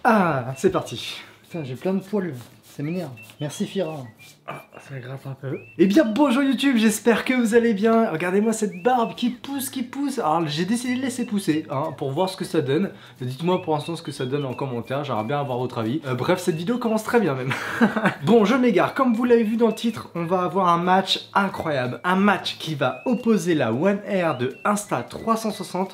Ah, c'est parti. Putain, j'ai plein de poils, ça m'énerve. Merci Fira. Ah, ça gratte un peu. Eh bien bonjour YouTube, j'espère que vous allez bien. Regardez-moi cette barbe qui pousse, Alors j'ai décidé de laisser pousser, hein, pour voir ce que ça donne. Dites-moi pour l'instant ce que ça donne en commentaire, j'aimerais bien avoir votre avis. Bref, cette vidéo commence très bien même. Bon, je m'égare, comme vous l'avez vu dans le titre, on va avoir un match incroyable. Un match qui va opposer la One Air de Insta360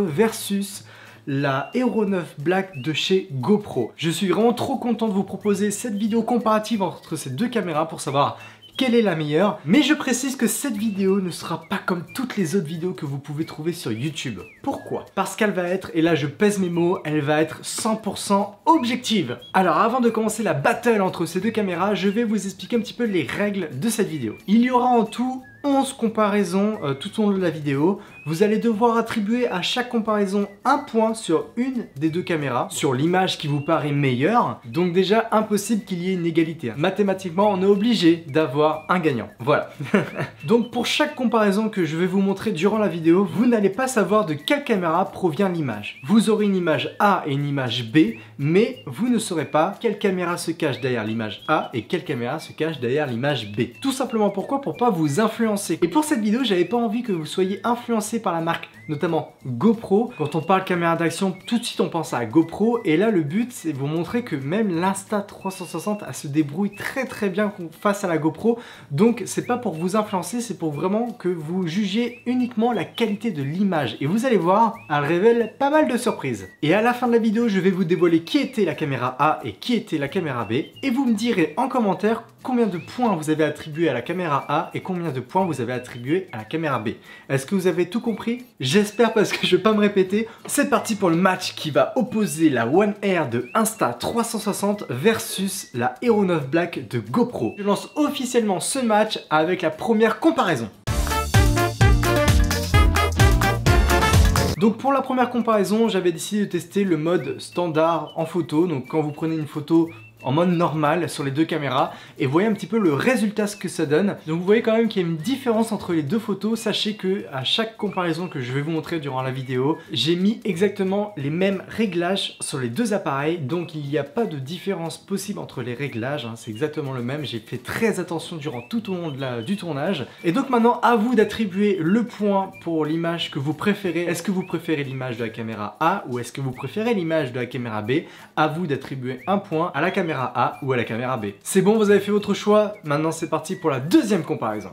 versus la Hero 9 Black de chez GoPro. Je suis vraiment trop content de vous proposer cette vidéo comparative entre ces deux caméras pour savoir quelle est la meilleure. Mais je précise que cette vidéo ne sera pas comme toutes les autres vidéos que vous pouvez trouver sur YouTube. Pourquoi? Parce qu'elle va être, et là je pèse mes mots, elle va être 100% objective. Alors avant de commencer la battle entre ces deux caméras, je vais vous expliquer un petit peu les règles de cette vidéo. Il y aura en tout 11 comparaisons tout au long de la vidéo. Vous allez devoir attribuer à chaque comparaison un point sur une des deux caméras, sur l'image qui vous paraît meilleure. Donc déjà impossible qu'il y ait une égalité. Mathématiquement, on est obligé d'avoir un gagnant. Voilà. Donc pour chaque comparaison que je vais vous montrer durant la vidéo, vous n'allez pas savoir de quelle caméra provient l'image. Vous aurez une image A et une image B, mais vous ne saurez pas quelle caméra se cache derrière l'image A et quelle caméra se cache derrière l'image B. Tout simplement pourquoi? Pour pas vous influencer. Et pour cette vidéo, j'avais pas envie que vous soyez influencé par la marque, notamment GoPro. Quand on parle caméra d'action, tout de suite on pense à GoPro. Et là, le but, c'est de vous montrer que même l'Insta360 elle se débrouille très bien face à la GoPro. Donc, c'est pas pour vous influencer, c'est pour vraiment que vous jugiez uniquement la qualité de l'image. Et vous allez voir, elle révèle pas mal de surprises. Et à la fin de la vidéo, je vais vous dévoiler qui était la caméra A et qui était la caméra B. Et vous me direz en commentaire combien de points vous avez attribué à la caméra A et combien de points vous avez attribué à la caméra B. Est-ce que vous avez tout compris? J'espère, parce que je vais pas me répéter. C'est parti pour le match qui va opposer la One Air de Insta360 versus la Hero 9 Black de GoPro. Je lance officiellement ce match avec la première comparaison. Donc pour la première comparaison, j'avais décidé de tester le mode standard en photo. Donc quand vous prenez une photo en mode normal sur les deux caméras et voyez un petit peu le résultat, ce que ça donne. Donc vous voyez quand même qu'il y a une différence entre les deux photos. Sachez que à chaque comparaison que je vais vous montrer durant la vidéo, j'ai mis exactement les mêmes réglages sur les deux appareils, donc il n'y a pas de différence possible entre les réglages, hein. C'est exactement le même. J'ai fait très attention durant tout au long du tournage. Et donc maintenant à vous d'attribuer le point pour l'image que vous préférez. Est-ce que vous préférez l'image de la caméra A ou est-ce que vous préférez l'image de la caméra B? À vous d'attribuer un point à la caméra A ou à la caméra B. C'est bon, vous avez fait votre choix. Maintenant c'est parti pour la deuxième comparaison.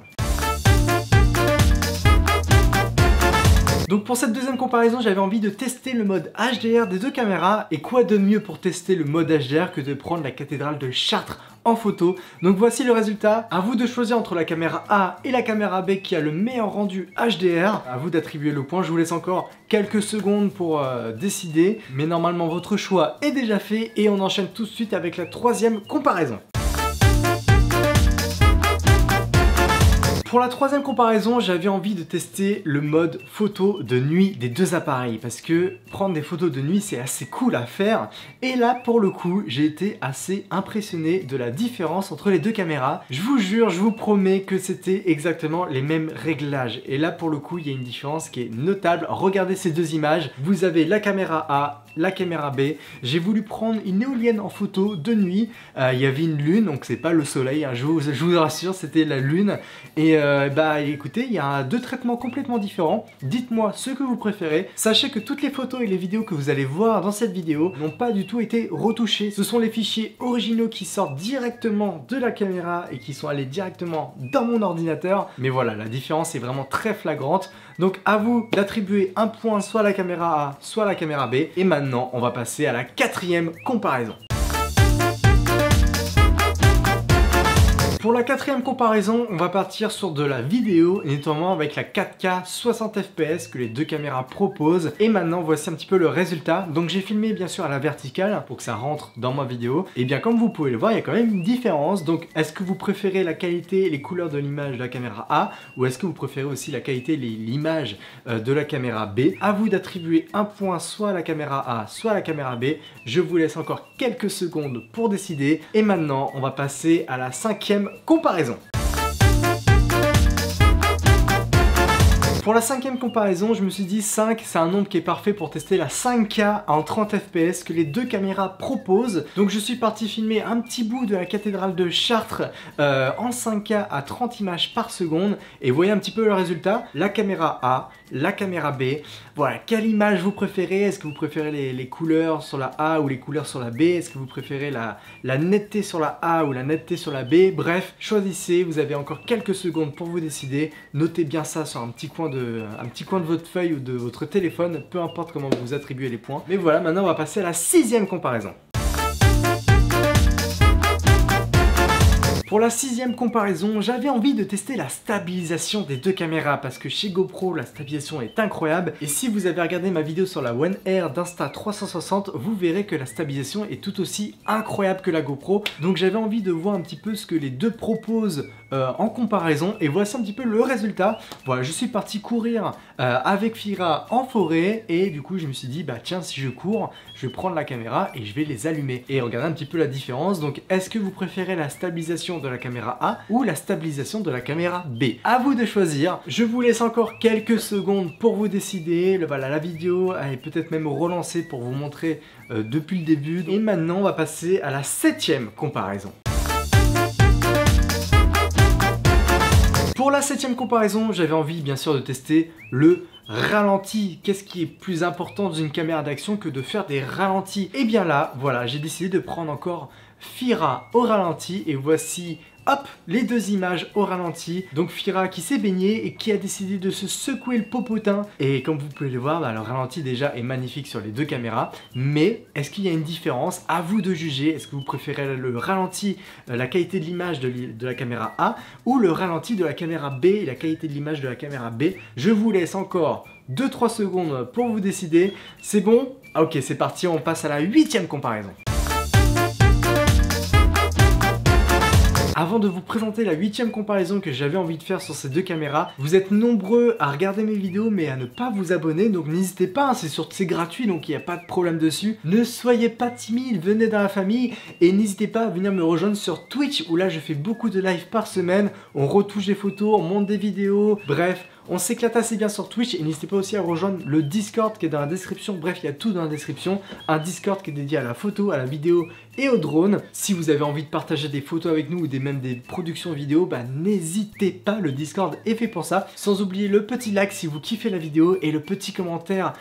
Donc pour cette deuxième comparaison, j'avais envie de tester le mode HDR des deux caméras. Et quoi de mieux pour tester le mode HDR que de prendre la cathédrale de Chartres en photo. Donc voici le résultat. À vous de choisir entre la caméra A et la caméra B qui a le meilleur rendu HDR. À vous d'attribuer le point. Je vous laisse encore quelques secondes pour décider. Mais normalement votre choix est déjà fait et on enchaîne tout de suite avec la troisième comparaison. Pour la troisième comparaison, j'avais envie de tester le mode photo de nuit des deux appareils parce que prendre des photos de nuit c'est assez cool à faire. Et là pour le coup, j'ai été assez impressionné de la différence entre les deux caméras. Je vous jure, je vous promets que c'était exactement les mêmes réglages. Et là pour le coup, il y a une différence qui est notable. Regardez ces deux images. Vous avez la caméra A, la caméra B. J'ai voulu prendre une éolienne en photo de nuit. Il y avait une lune, donc c'est pas le soleil, hein, je vous rassure, c'était la lune. Et bah écoutez, il y a deux traitements complètement différents. Dites-moi ce que vous préférez. Sachez que toutes les photos et les vidéos que vous allez voir dans cette vidéo n'ont pas du tout été retouchées. Ce sont les fichiers originaux qui sortent directement de la caméra et qui sont allés directement dans mon ordinateur. Mais voilà, la différence est vraiment très flagrante. Donc à vous d'attribuer un point soit à la caméra A, soit à la caméra B. Et maintenant, on va passer à la quatrième comparaison. Pour la quatrième comparaison, on va partir sur de la vidéo, et notamment avec la 4K 60 fps que les deux caméras proposent. Et maintenant, voici un petit peu le résultat. Donc j'ai filmé bien sûr à la verticale pour que ça rentre dans ma vidéo. Et bien comme vous pouvez le voir, il y a quand même une différence. Donc est-ce que vous préférez la qualité et les couleurs de l'image de la caméra A ou est-ce que vous préférez aussi la qualité et l'image de la caméra B? À vous d'attribuer un point soit à la caméra A, soit à la caméra B. Je vous laisse encore quelques secondes pour décider. Et maintenant, on va passer à la cinquième comparaison. Pour la cinquième comparaison, je me suis dit 5, c'est un nombre qui est parfait pour tester la 5K en 30 fps que les deux caméras proposent. Donc je suis parti filmer un petit bout de la cathédrale de Chartres en 5K à 30 images par seconde. Et vous voyez un petit peu le résultat. La caméra A, la caméra B. Voilà, quelle image vous préférez? Est-ce que vous préférez les couleurs sur la A ou les couleurs sur la B? Est-ce que vous préférez la netteté sur la A ou la netteté sur la B? Bref, choisissez, vous avez encore quelques secondes pour vous décider. Notez bien ça sur un petit coin de votre feuille ou de votre téléphone, peu importe comment vous attribuez les points. Mais voilà, maintenant on va passer à la sixième comparaison. Pour la sixième comparaison, j'avais envie de tester la stabilisation des deux caméras parce que chez GoPro, la stabilisation est incroyable. Et si vous avez regardé ma vidéo sur la One Air d'Insta360, vous verrez que la stabilisation est tout aussi incroyable que la GoPro. Donc j'avais envie de voir un petit peu ce que les deux proposent en comparaison. Et voici un petit peu le résultat. Voilà, je suis parti courir avec Fira en forêt. Et du coup, je me suis dit, bah tiens, si je cours, je vais prendre la caméra et je vais les allumer. Et regardez un petit peu la différence. Donc, est-ce que vous préférez la stabilisation de la caméra A ou la stabilisation de la caméra B? À vous de choisir. Je vous laisse encore quelques secondes pour vous décider. Voilà, la vidéo est peut-être même relancée pour vous montrer depuis le début. Et maintenant, on va passer à la septième comparaison. Pour la septième comparaison, j'avais envie bien sûr de tester le ralenti. Qu'est-ce qui est plus important dans une caméra d'action que de faire des ralentis? Et bien là, voilà, j'ai décidé de prendre encore Fira au ralenti et voici, hop, les deux images au ralenti. Donc Fira qui s'est baignée et qui a décidé de se secouer le popotin. Et comme vous pouvez le voir, bah, le ralenti déjà est magnifique sur les deux caméras. Mais est-ce qu'il y a une différence? À vous de juger. Est-ce que vous préférez le ralenti, la qualité de l'image de la caméra A ou le ralenti de la caméra B et la qualité de l'image de la caméra B? Je vous laisse encore 2-3 secondes pour vous décider. C'est bon? Ah, ok, c'est parti, on passe à la huitième comparaison. Avant de vous présenter la huitième comparaison que j'avais envie de faire sur ces deux caméras, vous êtes nombreux à regarder mes vidéos mais à ne pas vous abonner, donc n'hésitez pas, hein, c'est gratuit donc il n'y a pas de problème dessus. Ne soyez pas timide, venez dans la famille et n'hésitez pas à venir me rejoindre sur Twitch où là je fais beaucoup de lives par semaine, on retouche des photos, on monte des vidéos, bref. On s'éclate assez bien sur Twitch et n'hésitez pas aussi à rejoindre le Discord qui est dans la description. Bref, il y a tout dans la description. Un Discord qui est dédié à la photo, à la vidéo et au drone. Si vous avez envie de partager des photos avec nous ou même des productions vidéo, bah n'hésitez pas, le Discord est fait pour ça. Sans oublier le petit like si vous kiffez la vidéo et le petit commentaire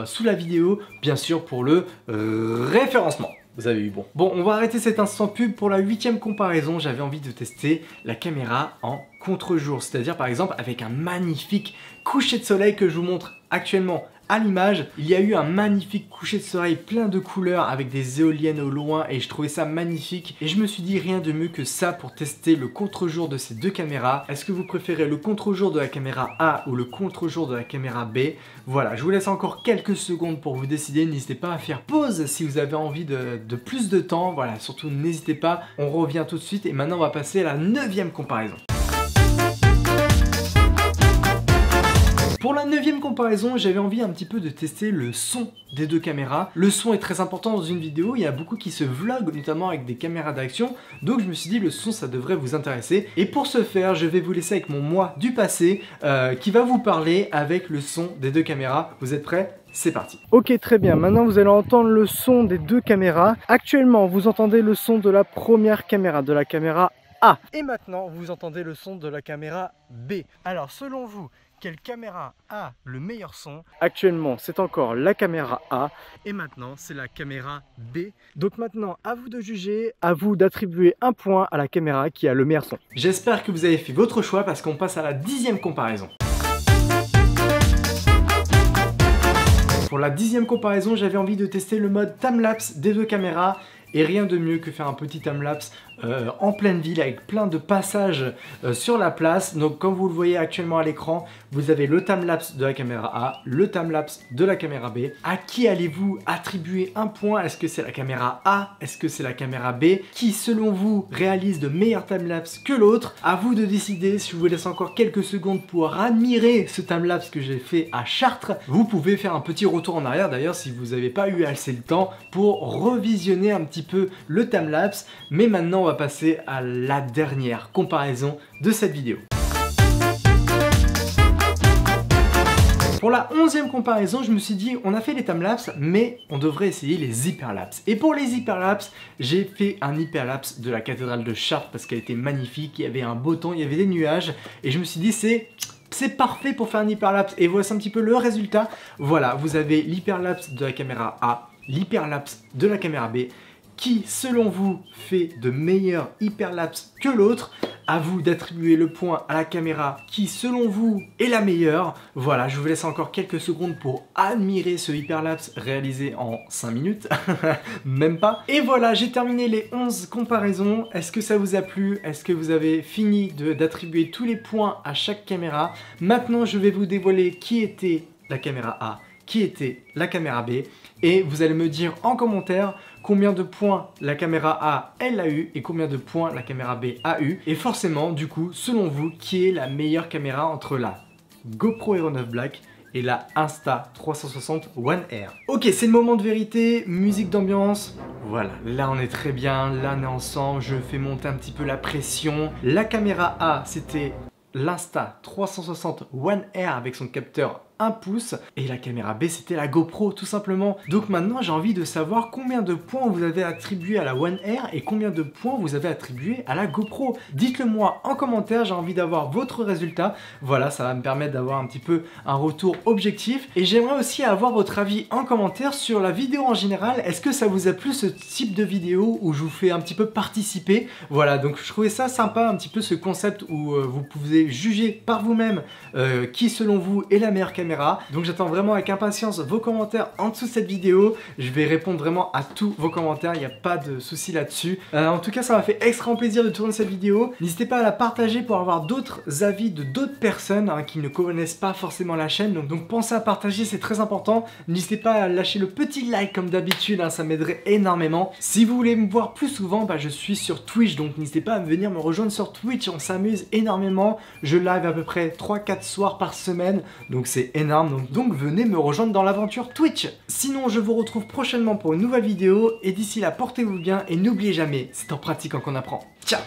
sous la vidéo, bien sûr pour le référencement. Vous avez eu bon. Bon, on va arrêter cet instant pub. Pour la huitième comparaison, j'avais envie de tester la caméra en contre-jour. C'est-à-dire par exemple avec un magnifique coucher de soleil que je vous montre actuellement à l'image. Il y a eu un magnifique coucher de soleil plein de couleurs avec des éoliennes au loin et je trouvais ça magnifique. Et je me suis dit rien de mieux que ça pour tester le contre-jour de ces deux caméras. Est-ce que vous préférez le contre-jour de la caméra A ou le contre-jour de la caméra B? Voilà, je vous laisse encore quelques secondes pour vous décider. N'hésitez pas à faire pause si vous avez envie de plus de temps. Voilà, surtout n'hésitez pas. On revient tout de suite et maintenant on va passer à la neuvième comparaison. Pour la neuvième comparaison, j'avais envie un petit peu de tester le son des deux caméras. Le son est très important dans une vidéo, il y a beaucoup qui se vloguent, notamment avec des caméras d'action, donc je me suis dit le son ça devrait vous intéresser. Et pour ce faire, je vais vous laisser avec mon moi du passé qui va vous parler avec le son des deux caméras. Vous êtes prêts ? C'est parti. Ok, très bien. Maintenant, vous allez entendre le son des deux caméras. Actuellement, vous entendez le son de la première caméra, de la caméra A. Et maintenant, vous entendez le son de la caméra B. Alors, selon vous, quelle caméra a le meilleur son? Actuellement, c'est encore la caméra A et maintenant, c'est la caméra B. Donc maintenant, à vous de juger, à vous d'attribuer un point à la caméra qui a le meilleur son. J'espère que vous avez fait votre choix parce qu'on passe à la dixième comparaison. Pour la dixième comparaison, j'avais envie de tester le mode timelapse des deux caméras. Et rien de mieux que faire un petit timelapse en pleine ville avec plein de passages sur la place. Donc comme vous le voyez actuellement à l'écran, vous avez le timelapse de la caméra A, le timelapse de la caméra B. À qui allez-vous attribuer un point? Est-ce que c'est la caméra A? Est-ce que c'est la caméra B? Qui selon vous réalise de meilleurs timelapse que l'autre? À vous de décider. Si je vous laisse encore quelques secondes pour admirer ce timelapse que j'ai fait à Chartres, vous pouvez faire un petit retour en arrière d'ailleurs si vous n'avez pas eu assez le temps pour revisionner un petit peu le timelapse. Mais maintenant on va passer à la dernière comparaison de cette vidéo. Pour la 11e comparaison, je me suis dit, on a fait les timelapses, mais on devrait essayer les hyperlapses. Et pour les hyperlapses, j'ai fait un hyperlapse de la cathédrale de Chartres parce qu'elle était magnifique, il y avait un beau temps, il y avait des nuages, et je me suis dit, c'est parfait pour faire un hyperlapse. Et voici un petit peu le résultat. Voilà, vous avez l'hyperlapse de la caméra A, l'hyperlapse de la caméra B, qui selon vous fait de meilleurs hyperlapses que l'autre. À vous d'attribuer le point à la caméra qui selon vous est la meilleure. Voilà, je vous laisse encore quelques secondes pour admirer ce hyperlapse réalisé en 5 minutes, même pas. Et voilà, j'ai terminé les 11 comparaisons. Est-ce que ça vous a plu? Est-ce que vous avez fini d'attribuer tous les points à chaque caméra? Maintenant, je vais vous dévoiler qui était la caméra A, qui était la caméra B, et vous allez me dire en commentaire combien de points la caméra A elle a eu et combien de points la caméra B a eu. Et forcément, du coup, selon vous, qui est la meilleure caméra entre la GoPro Hero 9 Black et la Insta360 One Air. Ok, c'est le moment de vérité, musique d'ambiance. Voilà, là on est très bien, là on est ensemble, je fais monter un petit peu la pression. La caméra A, c'était l'Insta360 One Air avec son capteur 1 pouce et la caméra B c'était la GoPro tout simplement. Donc maintenant j'ai envie de savoir combien de points vous avez attribué à la One Air et combien de points vous avez attribué à la GoPro. Dites-le moi en commentaire, j'ai envie d'avoir votre résultat. Voilà, ça va me permettre d'avoir un petit peu un retour objectif et j'aimerais aussi avoir votre avis en commentaire sur la vidéo en général. Est-ce que ça vous a plu ce type de vidéo où je vous fais un petit peu participer? Voilà, donc je trouvais ça sympa un petit peu ce concept où vous pouvez juger par vous-même qui selon vous est la meilleure caméra. Donc j'attends vraiment avec impatience vos commentaires en dessous de cette vidéo. Je vais répondre vraiment à tous vos commentaires, il n'y a pas de souci là-dessus. En tout cas, ça m'a fait extrêmement plaisir de tourner cette vidéo. N'hésitez pas à la partager pour avoir d'autres avis de d'autres personnes qui ne connaissent pas forcément la chaîne. Donc pensez à partager, c'est très important. N'hésitez pas à lâcher le petit like comme d'habitude, ça m'aiderait énormément. Si vous voulez me voir plus souvent, je suis sur Twitch, donc n'hésitez pas à venir me rejoindre sur Twitch, on s'amuse énormément. Je live à peu près 3-4 soirs par semaine, donc c'est énorme, donc venez me rejoindre dans l'aventure Twitch. Sinon, je vous retrouve prochainement pour une nouvelle vidéo, et d'ici là, portez-vous bien, et n'oubliez jamais, c'est en pratiquant qu'on apprend. Ciao!